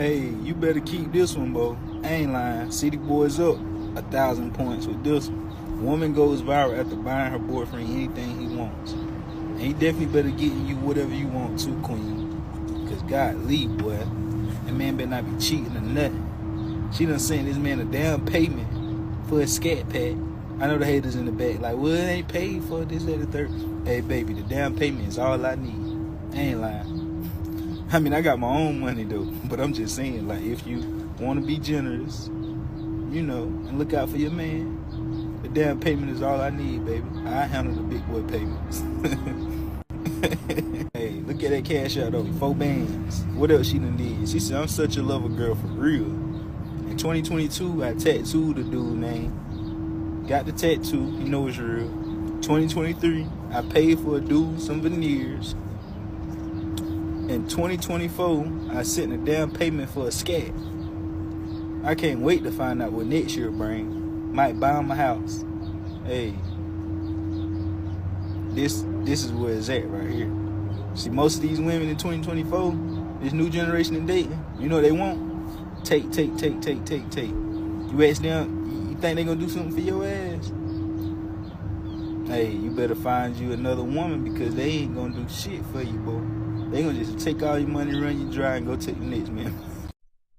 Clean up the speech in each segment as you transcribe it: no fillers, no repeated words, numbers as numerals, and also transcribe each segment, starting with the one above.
Hey, you better keep this one, bro. I ain't lying. City Boys up 1,000 points with this one. Woman goes viral after buying her boyfriend anything he wants. And he definitely better get you whatever you want to, queen. Because God leave, boy. That man better not be cheating or nothing. She done sent this man a damn payment for a scat pack. I know the haters in the back like, well, it ain't paid for this, that, the third. Hey, baby, the damn payment is all I need. I ain't lying. I mean, I got my own money, though. But I'm just saying, like, if you want to be generous, you know, and look out for your man, the damn payment is all I need, baby. I handle the big boy payments. Hey, look at that cash out, though. 4 bands. What else she done did? She said, I'm such a lover girl for real. In 2022, I tattooed a dude name. Got the tattoo. You know it's real. 2023, I paid for a dude some veneers. In 2024, I sent a down payment for a scat. I can't wait to find out what next year bring. Might buy him a house. Hey, this is where it's at right here. See, most of these women in 2024, this new generation in dating, you know what they want? Take. You ask them, you think they gonna do something for your ass? Hey, you better find you another woman because they ain't gonna do shit for you, boy. They gonna just take all your money, run you dry, and go take the next man.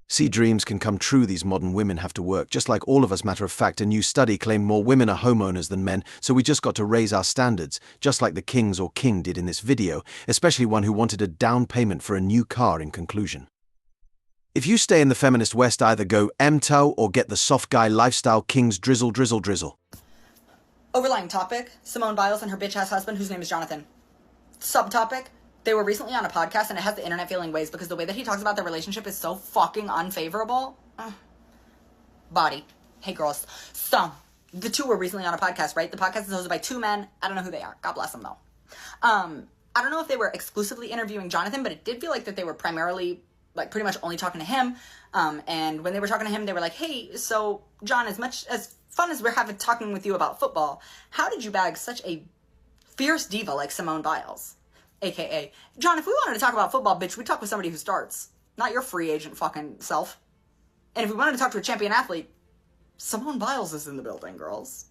See, dreams can come true. These modern women have to work, just like all of us. Matter of fact, a new study claimed more women are homeowners than men, so we just got to raise our standards, just like the kings or king did in this video, especially one who wanted a down payment for a new car in conclusion. If you stay in the feminist West, either go MGTOW or get the soft guy lifestyle kings Drizzle. Overlying topic, Simone Biles and her bitch-ass husband, whose name is Jonathan. Subtopic, they were recently on a podcast and it has the internet feeling ways because the way that he talks about their relationship is so fucking unfavorable. Body. Hey, girls. So, the two were recently on a podcast, right? The podcast is hosted by 2 men. I don't know who they are. God bless them, though. I don't know if they were exclusively interviewing Jonathan, but it did feel like that they were primarily, like, pretty much only talking to him. And when they were talking to him, they were like, hey, so, John, as much as fun as we're having talking with you about football, how did you bag such a fierce diva like Simone Biles? AKA, John, if we wanted to talk about football, bitch, we'd talk with somebody who starts. Not your free agent fucking self. And if we wanted to talk to a champion athlete, Simone Biles is in the building, girls.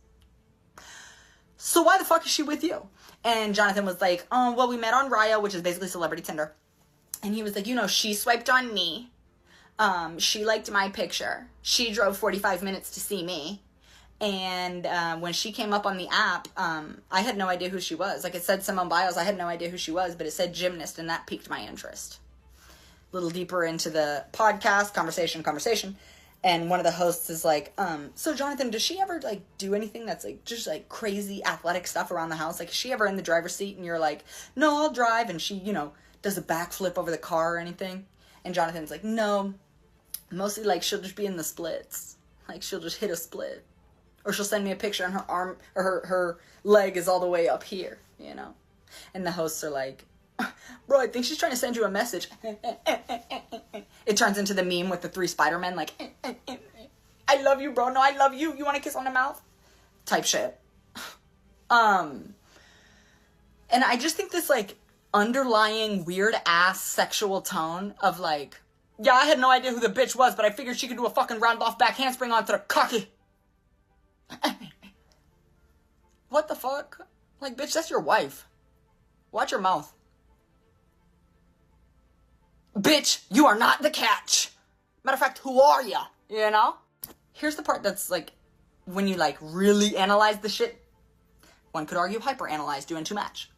So why the fuck is she with you? And Jonathan was like, oh, well, we met on Raya, which is basically celebrity Tinder. And he was like, you know, she swiped on me. She liked my picture. She drove 45 minutes to see me. And when she came up on the app, I had no idea who she was. Like, it said Simone Biles, I had no idea who she was, but it said gymnast, and that piqued my interest. A little deeper into the podcast, conversation, and one of the hosts is like, so Jonathan, does she ever, like, do anything that's, like, just, like, crazy athletic stuff around the house? Like, is she ever in the driver's seat, and you're like, no, I'll drive, and she, you know, does a backflip over the car or anything? And Jonathan's like, no, mostly, like, she'll just be in the splits. Like, she'll just hit a split. Or she'll send me a picture and her arm, or her leg is all the way up here, you know? And the hosts are like, bro, I think she's trying to send you a message. It turns into the meme with the 3 Spider-Men, like, I love you, bro. No, I love you. You want a kiss on the mouth? Type shit. And I just think this, like, underlying weird-ass sexual tone of, like, yeah, I had no idea who the bitch was, but I figured she could do a fucking round-off back handspring onto the cocky. What the fuck? Like, bitch, that's your wife. Watch your mouth. Bitch, you are not the catch. Matter of fact, who are ya? You know? Here's the part that's, like, when you, like, really analyze the shit, one could argue hyper-analyze, doing too much.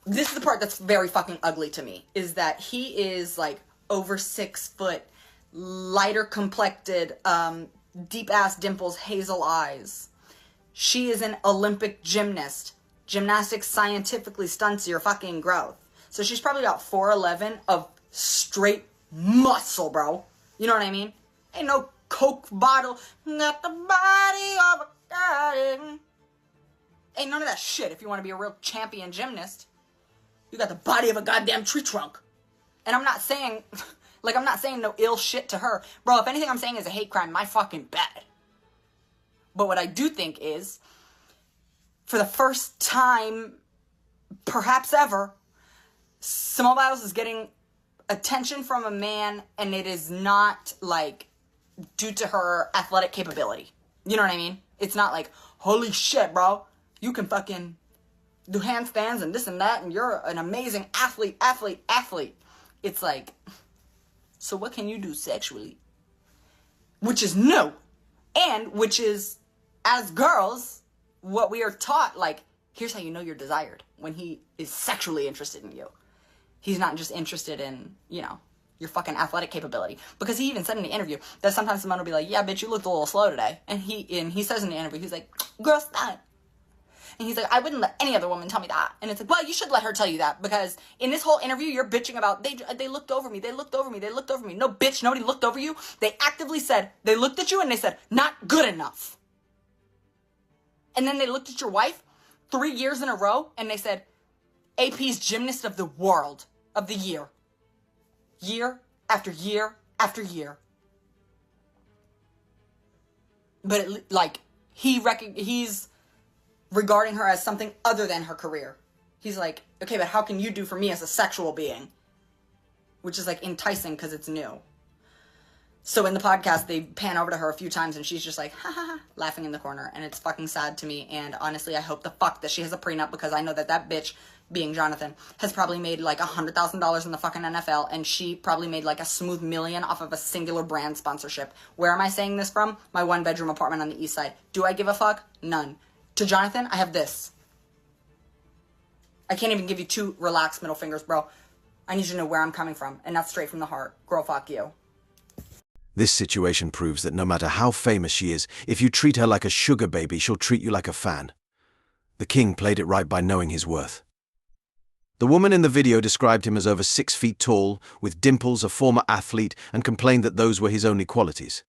This is the part that's very fucking ugly to me, is that he is, like, over 6 foot, lighter complected, deep-ass dimples, hazel eyes. She is an Olympic gymnast. Gymnastics scientifically stunts your fucking growth. So she's probably about 4'11" of straight muscle, bro. You know what I mean? Ain't no Coke bottle. Got the body of a god. Ain't none of that shit if you want to be a real champion gymnast. You got the body of a goddamn tree trunk. And I'm not saying... like, I'm not saying no ill shit to her. Bro, if anything I'm saying is a hate crime, my fucking bad. But what I do think is, for the first time, perhaps ever, Simone Biles is getting attention from a man, and it is not like due to her athletic capability. You know what I mean? It's not like, holy shit, bro, you can fucking do handstands and this and that, and you're an amazing athlete. It's like, so what can you do sexually? Which is new. And which is, as girls, what we are taught, like, here's how you know you're desired. When he is sexually interested in you. He's not just interested in, you know, your fucking athletic capability. Because he even said in the interview that sometimes someone will be like, yeah, bitch, you looked a little slow today. And he says in the interview, he's like, girl, stop. And he's like, I wouldn't let any other woman tell me that. And it's like, well, you should let her tell you that. Because in this whole interview, you're bitching about, they looked over me. No, bitch, nobody looked over you. They actively said, they looked at you and they said, not good enough. And then they looked at your wife 3 years in a row and they said, AP's Gymnast of the World of the Year. Year after year after year. But he's regarding her as something other than her career. He's like, okay, but how can you do for me as a sexual being? Which is like enticing because it's new. So in the podcast, they pan over to her a few times and she's just like, ha ha ha, laughing in the corner. And it's fucking sad to me. And honestly, I hope the fuck that she has a prenup, because I know that bitch, being Jonathan, has probably made like $100,000 in the fucking NFL. And she probably made like a smooth $1 million off of a singular brand sponsorship. Where am I saying this from? My 1-bedroom apartment on the east side. Do I give a fuck? None. To Jonathan, I have this. I can't even give you 2 relaxed middle fingers, bro. I need you to know where I'm coming from. And that's straight from the heart. Girl, fuck you. This situation proves that no matter how famous she is, if you treat her like a sugar baby, she'll treat you like a fan. The king played it right by knowing his worth. The woman in the video described him as over 6 feet tall, with dimples, a former athlete, and complained that those were his only qualities.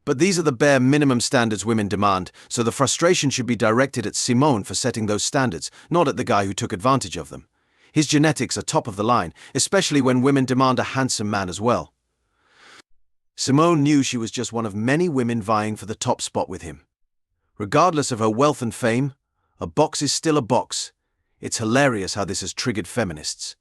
But these are the bare minimum standards women demand, so the frustration should be directed at Simone for setting those standards, not at the guy who took advantage of them. His genetics are top of the line, especially when women demand a handsome man as well. Simone knew she was just one of many women vying for the top spot with him. Regardless of her wealth and fame, a box is still a box. It's hilarious how this has triggered feminists.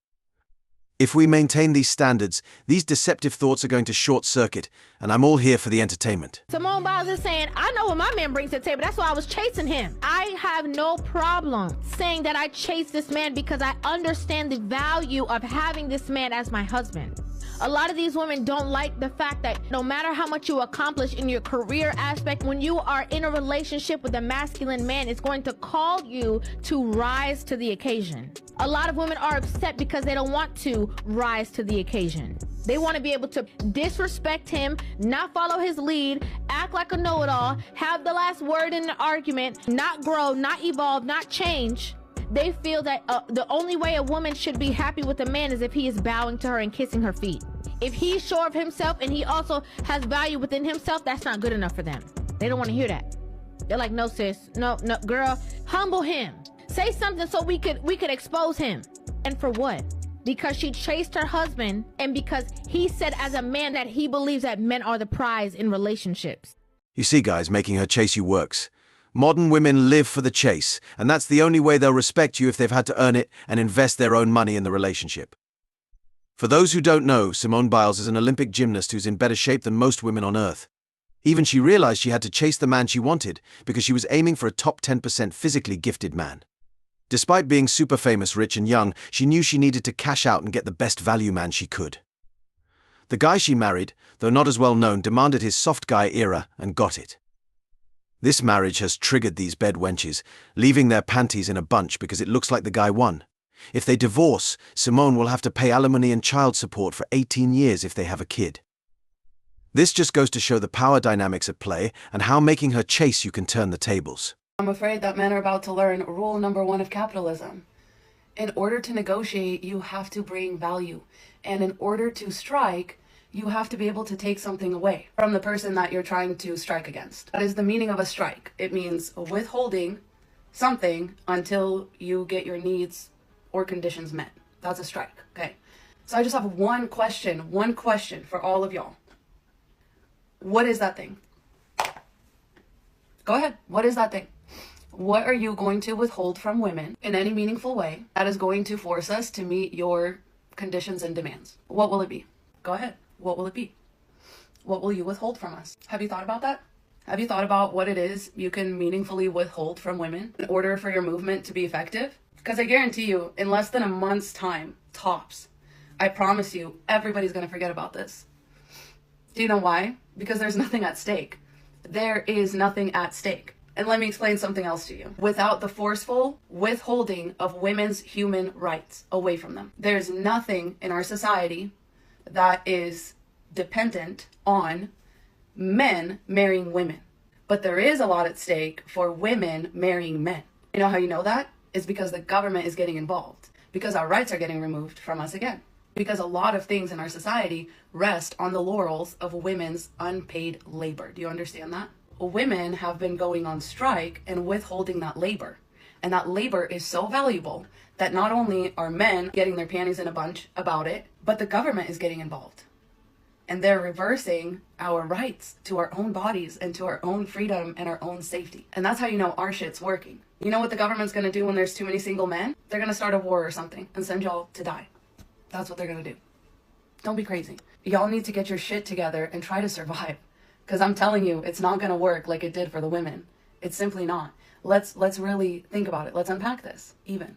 If we maintain these standards, these deceptive thoughts are going to short-circuit, and I'm all here for the entertainment. Simone Biles is saying, I know what my man brings to the table. That's why I was chasing him. I have no problem saying that I chased this man because I understand the value of having this man as my husband. A lot of these women don't like the fact that no matter how much you accomplish in your career aspect, when you are in a relationship with a masculine man, it's going to call you to rise to the occasion. A lot of women are upset because they don't want to rise to the occasion. They want to be able to disrespect him, not follow his lead, act like a know-it-all, have the last word in the argument, not grow, not evolve, not change. They feel that the only way a woman should be happy with a man is if he is bowing to her and kissing her feet. If he's sure of himself and he also has value within himself, that's not good enough for them. They don't want to hear that. They're like, no, sis, no, girl, humble him. Say something so we could expose him. And for what? Because she chased her husband and because he said as a man that he believes that men are the prize in relationships. You see, guys, making her chase you works. Modern women live for the chase, and that's the only way they'll respect you if they've had to earn it and invest their own money in the relationship. For those who don't know, Simone Biles is an Olympic gymnast who's in better shape than most women on Earth. Even she realized she had to chase the man she wanted because she was aiming for a top 10% physically gifted man. Despite being super famous, rich and young, she knew she needed to cash out and get the best value man she could. The guy she married, though not as well known, demanded his soft guy era and got it. This marriage has triggered these bed wenches, leaving their panties in a bunch because it looks like the guy won. If they divorce, Simone will have to pay alimony and child support for 18 years if they have a kid. This just goes to show the power dynamics at play and how making her chase you can turn the tables. I'm afraid that men are about to learn rule number 1 of capitalism. In order to negotiate, you have to bring value. And in order to strike, you have to be able to take something away from the person that you're trying to strike against. That is the meaning of a strike. It means withholding something until you get your needs or conditions met. That's a strike, okay? So I just have one question for all of y'all. What is that thing? Go ahead. What is that thing? What are you going to withhold from women in any meaningful way that is going to force us to meet your conditions and demands. What will it be? Go ahead. What will it be? What will you withhold from us? Have you thought about that? Have you thought about what it is you can meaningfully withhold from women in order for your movement to be effective? Because I guarantee you, in less than a month's time, tops, I promise you, everybody's going to forget about this. Do you know why? Because there's nothing at stake. There is nothing at stake. And let me explain something else to you. Without the forceful withholding of women's human rights away from them, there's nothing in our society that is dependent on men marrying women. But there is a lot at stake for women marrying men. You know how you know that? It's because the government is getting involved. Because our rights are getting removed from us again. Because a lot of things in our society rest on the laurels of women's unpaid labor. Do you understand that? Women have been going on strike and withholding that labor. And that labor is so valuable that not only are men getting their panties in a bunch about it, but the government is getting involved. And they're reversing our rights to our own bodies and to our own freedom and our own safety. And that's how you know our shit's working. You know what the government's gonna do when there's too many single men? They're gonna start a war or something and send y'all to die. That's what they're gonna do. Don't be crazy. Y'all need to get your shit together and try to survive. Because I'm telling you, it's not gonna work like it did for the women. It's simply not. Let's really think about it. Let's unpack this, even.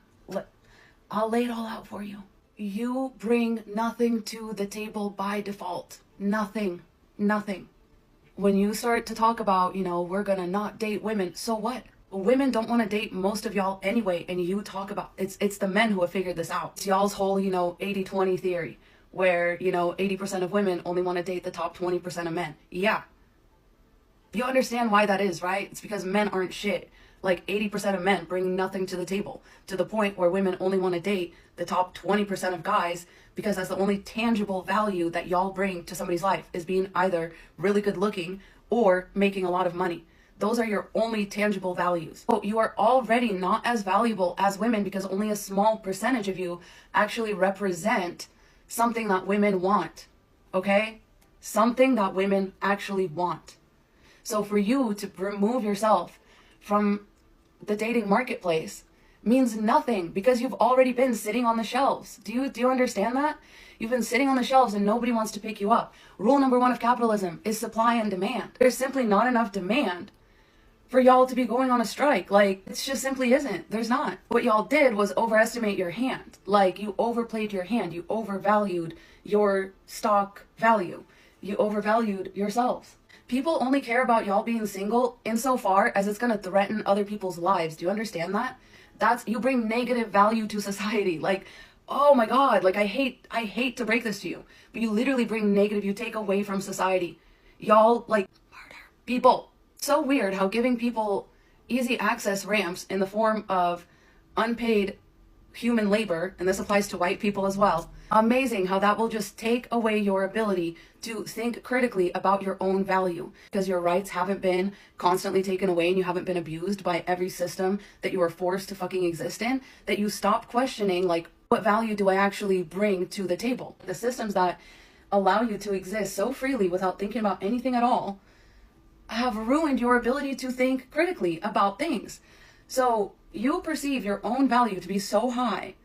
I'll lay it all out for you. You bring nothing to the table by default. Nothing. Nothing. When you start to talk about, we're gonna not date women, so what? Women don't want to date most of y'all anyway, and you talk about, it's the men who have figured this out. It's y'all's whole, 80-20 theory, where, 80% of women only want to date the top 20% of men. Yeah. You understand why that is, right? It's because men aren't shit. Like 80% of men bring nothing to the table, to the point where women only want to date the top 20% of guys, because that's the only tangible value that y'all bring to somebody's life, is being either really good looking or making a lot of money. Those are your only tangible values. So you are already not as valuable as women because only a small percentage of you actually represent something that women want, okay? Something that women actually want. So for you to remove yourself from the dating marketplace means nothing, because you've already been sitting on the shelves. Do you understand that? You've been sitting on the shelves and nobody wants to pick you up. Rule number 1 of capitalism is supply and demand. There's simply not enough demand for y'all to be going on a strike. Like, it just simply isn't. There's not. What y'all did was overestimate your hand. Like, you overplayed your hand. You overvalued your stock value. You overvalued yourselves. People only care about y'all being single insofar as it's going to threaten other people's lives. Do you understand that? You bring negative value to society. Like, oh my God, like I hate to break this to you, but you literally bring negative, you take away from society. Y'all like murder people. So weird how giving people easy access ramps in the form of unpaid human labor, and this applies to white people as well, amazing how that will just take away your ability to think critically about your own value, because your rights haven't been constantly taken away and you haven't been abused by every system that you were forced to fucking exist in, that you stop questioning, like, what value do I actually bring to the table? The systems that allow you to exist so freely without thinking about anything at all have ruined your ability to think critically about things. So you perceive your own value to be so high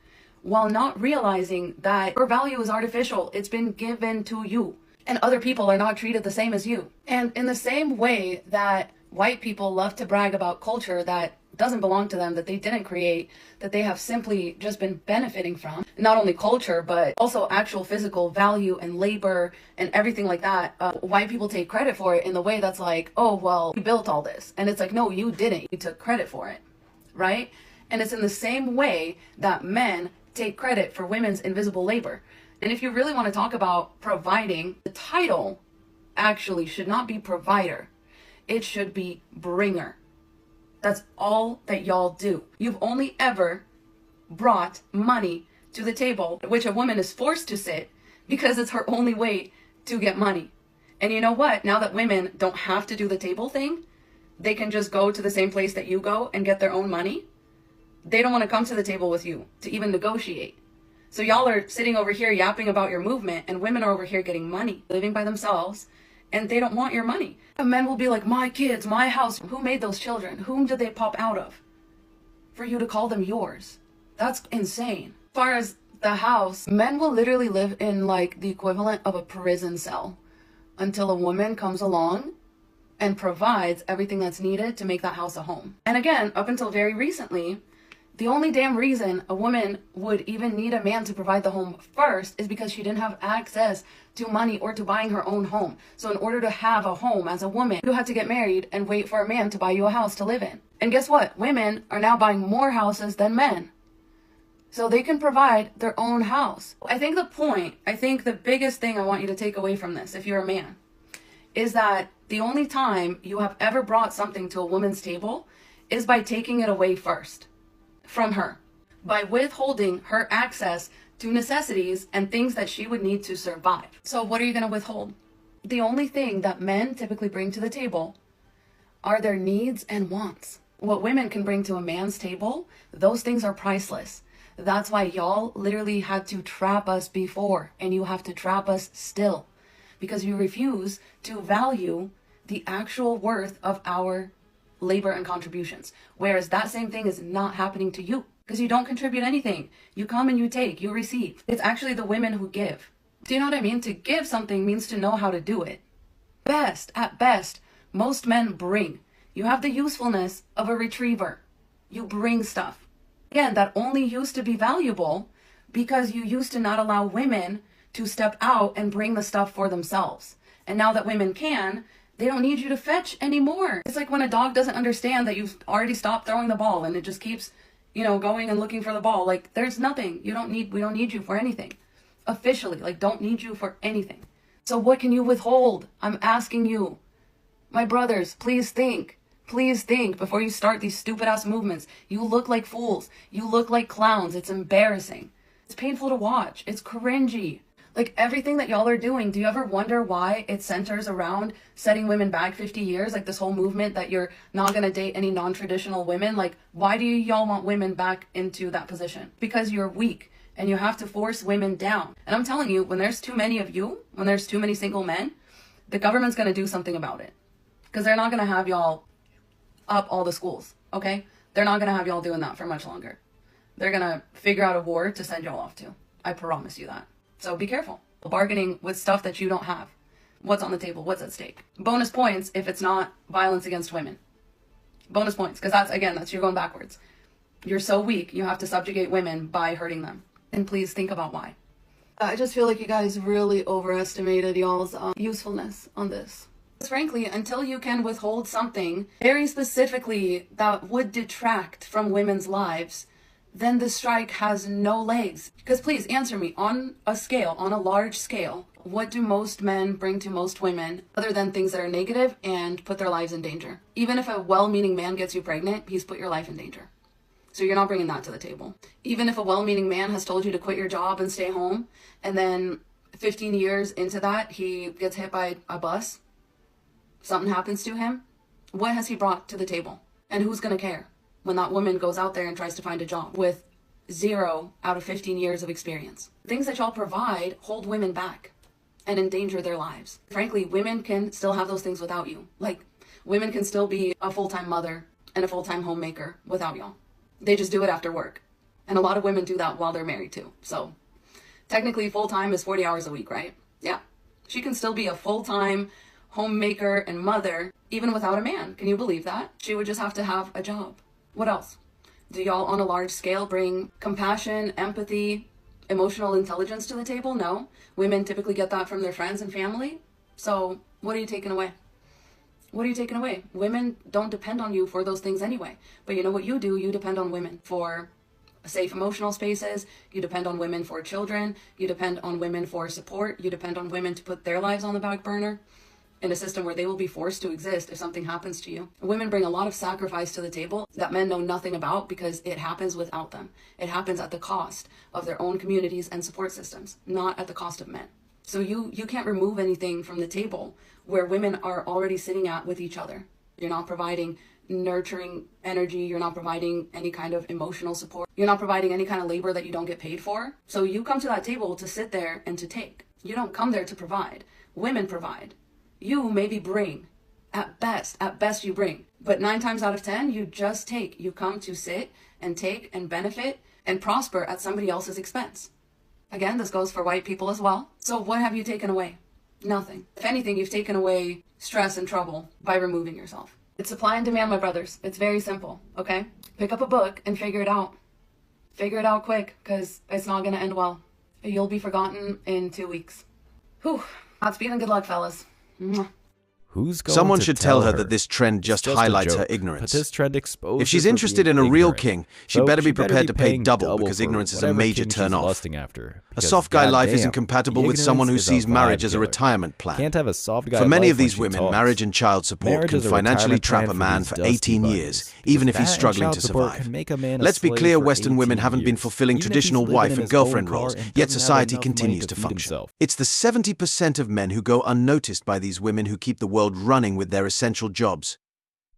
while not realizing that your value is artificial. It's been given to you, and other people are not treated the same as you. And in the same way that white people love to brag about culture that doesn't belong to them, that they didn't create, that they have simply just been benefiting from, not only culture, but also actual physical value and labor and everything like that, white people take credit for it in the way that's like, oh, well, you built all this. And it's like, no, you didn't. You took credit for it, right? And it's in the same way that men take credit for women's invisible labor. And if you really want to talk about providing, the title actually should not be provider. It should be bringer. That's all that y'all do. You've only ever brought money to the table, which a woman is forced to sit because it's her only way to get money. And you know what? Now that women don't have to do the table thing, they can just go to the same place that you go and get their own money. They don't want to come to the table with you to even negotiate. So y'all are sitting over here yapping about your movement, and women are over here getting money, living by themselves, and they don't want your money. And men will be like, my kids, my house. Who made those children? Whom did they pop out of? For you to call them yours. That's insane. As far as the house, men will literally live in like the equivalent of a prison cell until a woman comes along and provides everything that's needed to make that house a home. And again, up until very recently, the only damn reason a woman would even need a man to provide the home first is because she didn't have access to money or to buying her own home. So in order to have a home as a woman, you had to get married and wait for a man to buy you a house to live in. And guess what? Women are now buying more houses than men, so they can provide their own house. I think the biggest thing I want you to take away from this, if you're a man, is that the only time you have ever brought something to a woman's table is by taking it away first from her, by withholding her access to necessities and things that she would need to survive. So what are you going to withhold? The only thing that men typically bring to the table are their needs and wants. What women can bring to a man's table, those things are priceless. That's why y'all literally had to trap us before, and you have to trap us still, because you refuse to value the actual worth of our labor and contributions. Whereas that same thing is not happening to you, because you don't contribute anything. You come and you take, you receive. It's actually the women who give. Do you know what I mean? To give something means to know how to do it. At best, most men bring. You have the usefulness of a retriever. You bring stuff. Again, that only used to be valuable because you used to not allow women to step out and bring the stuff for themselves. And now that women can, they don't need you to fetch anymore. It's like when a dog doesn't understand that you've already stopped throwing the ball and it just keeps, going and looking for the ball. Like, there's nothing. We don't need you for anything. Officially, don't need you for anything. So what can you withhold? I'm asking you. My brothers, please think. Please think before you start these stupid ass movements. You look like fools. You look like clowns. It's embarrassing. It's painful to watch. It's cringy. Like, everything that y'all are doing, do you ever wonder why it centers around setting women back 50 years? Like, this whole movement that you're not going to date any non-traditional women. Like, why do y'all want women back into that position? Because you're weak and you have to force women down. And I'm telling you, when there's too many of you, when there's too many single men, the government's going to do something about it. Because they're not going to have y'all up all the schools, okay? They're not going to have y'all doing that for much longer. They're going to figure out a war to send y'all off to. I promise you that. So be careful. Bargaining with stuff that you don't have. What's on the table? What's at stake? Bonus points if it's not violence against women. Bonus points, because that's you're going backwards. You're so weak, you have to subjugate women by hurting them. And please think about why. I just feel like you guys really overestimated y'all's usefulness on this. Frankly, until you can withhold something very specifically that would detract from women's lives, then the strike has no legs. Because please answer me, on a large scale, what do most men bring to most women other than things that are negative and put their lives in danger? Even if a well-meaning man gets you pregnant, he's put your life in danger. So you're not bringing that to the table. Even if a well-meaning man has told you to quit your job and stay home, and then 15 years into that, he gets hit by a bus, something happens to him, what has he brought to the table? And who's going to care when that woman goes out there and tries to find a job with 0 out of 15 years of experience? Things that y'all provide hold women back and endanger their lives. Frankly, women can still have those things without you. Like, women can still be a full-time mother and a full-time homemaker without y'all. They just do it after work. And a lot of women do that while they're married too. So technically full-time is 40 hours a week, right? Yeah. She can still be a full-time homemaker and mother even without a man. Can you believe that? She would just have to have a job. What else? Do y'all on a large scale bring compassion, empathy, emotional intelligence to the table? No. Women typically get that from their friends and family. So what are you taking away? What are you taking away? Women don't depend on you for those things anyway. But you know what you do? You depend on women for safe emotional spaces. You depend on women for children. You depend on women for support. You depend on women to put their lives on the back burner in a system where they will be forced to exist if something happens to you. Women bring a lot of sacrifice to the table that men know nothing about because it happens without them. It happens at the cost of their own communities and support systems, not at the cost of men. So you can't remove anything from the table where women are already sitting at with each other. You're not providing nurturing energy. You're not providing any kind of emotional support. You're not providing any kind of labor that you don't get paid for. So you come to that table to sit there and to take. You don't come there to provide. Women provide. You maybe bring. At best you bring. But 9 times out of 10, you just take. You come to sit and take and benefit and prosper at somebody else's expense. Again, this goes for white people as well. So what have you taken away? Nothing. If anything, you've taken away stress and trouble by removing yourself. It's supply and demand, my brothers. It's very simple, okay? Pick up a book and figure it out. Figure it out quick, because it's not going to end well. You'll be forgotten in 2 weeks. Whew. Godspeed and good luck, fellas. Mwah. Who's going Someone to should tell her that this trend just a highlights her joke, ignorance. But this trend exposes If she's her for interested being in a real ignorant. king, she So better be she prepared to pay paying double because for ignorance is a whatever major king she's turn-off. lusting after. A Because soft guy life is goddamn, incompatible with ignorance someone who is a sees marriage vibe as a killer. retirement plan. Can't have a soft guy For many life of when these she women, talks. marriage and child support Marriage can is a financially retirement trap plan a for man these for dusty 18 bunnies, years, because even if he's that and struggling child to support survive. can make a man a Let's be slave clear, for Western women 18 haven't been years, fulfilling even if he's traditional living wife in and his own girlfriend car roles, and yet doesn't have society enough money continues to to feed function. himself. It's the 70% of men who go unnoticed by these women who keep the world running with their essential jobs.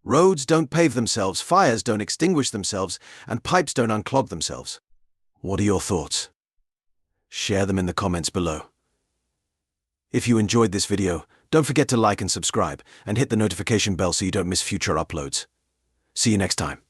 Roads don't pave themselves, fires don't extinguish themselves, and pipes don't unclog themselves. What are your thoughts? Share them in the comments below. If you enjoyed this video, don't forget to like and subscribe, and hit the notification bell so you don't miss future uploads. See you next time.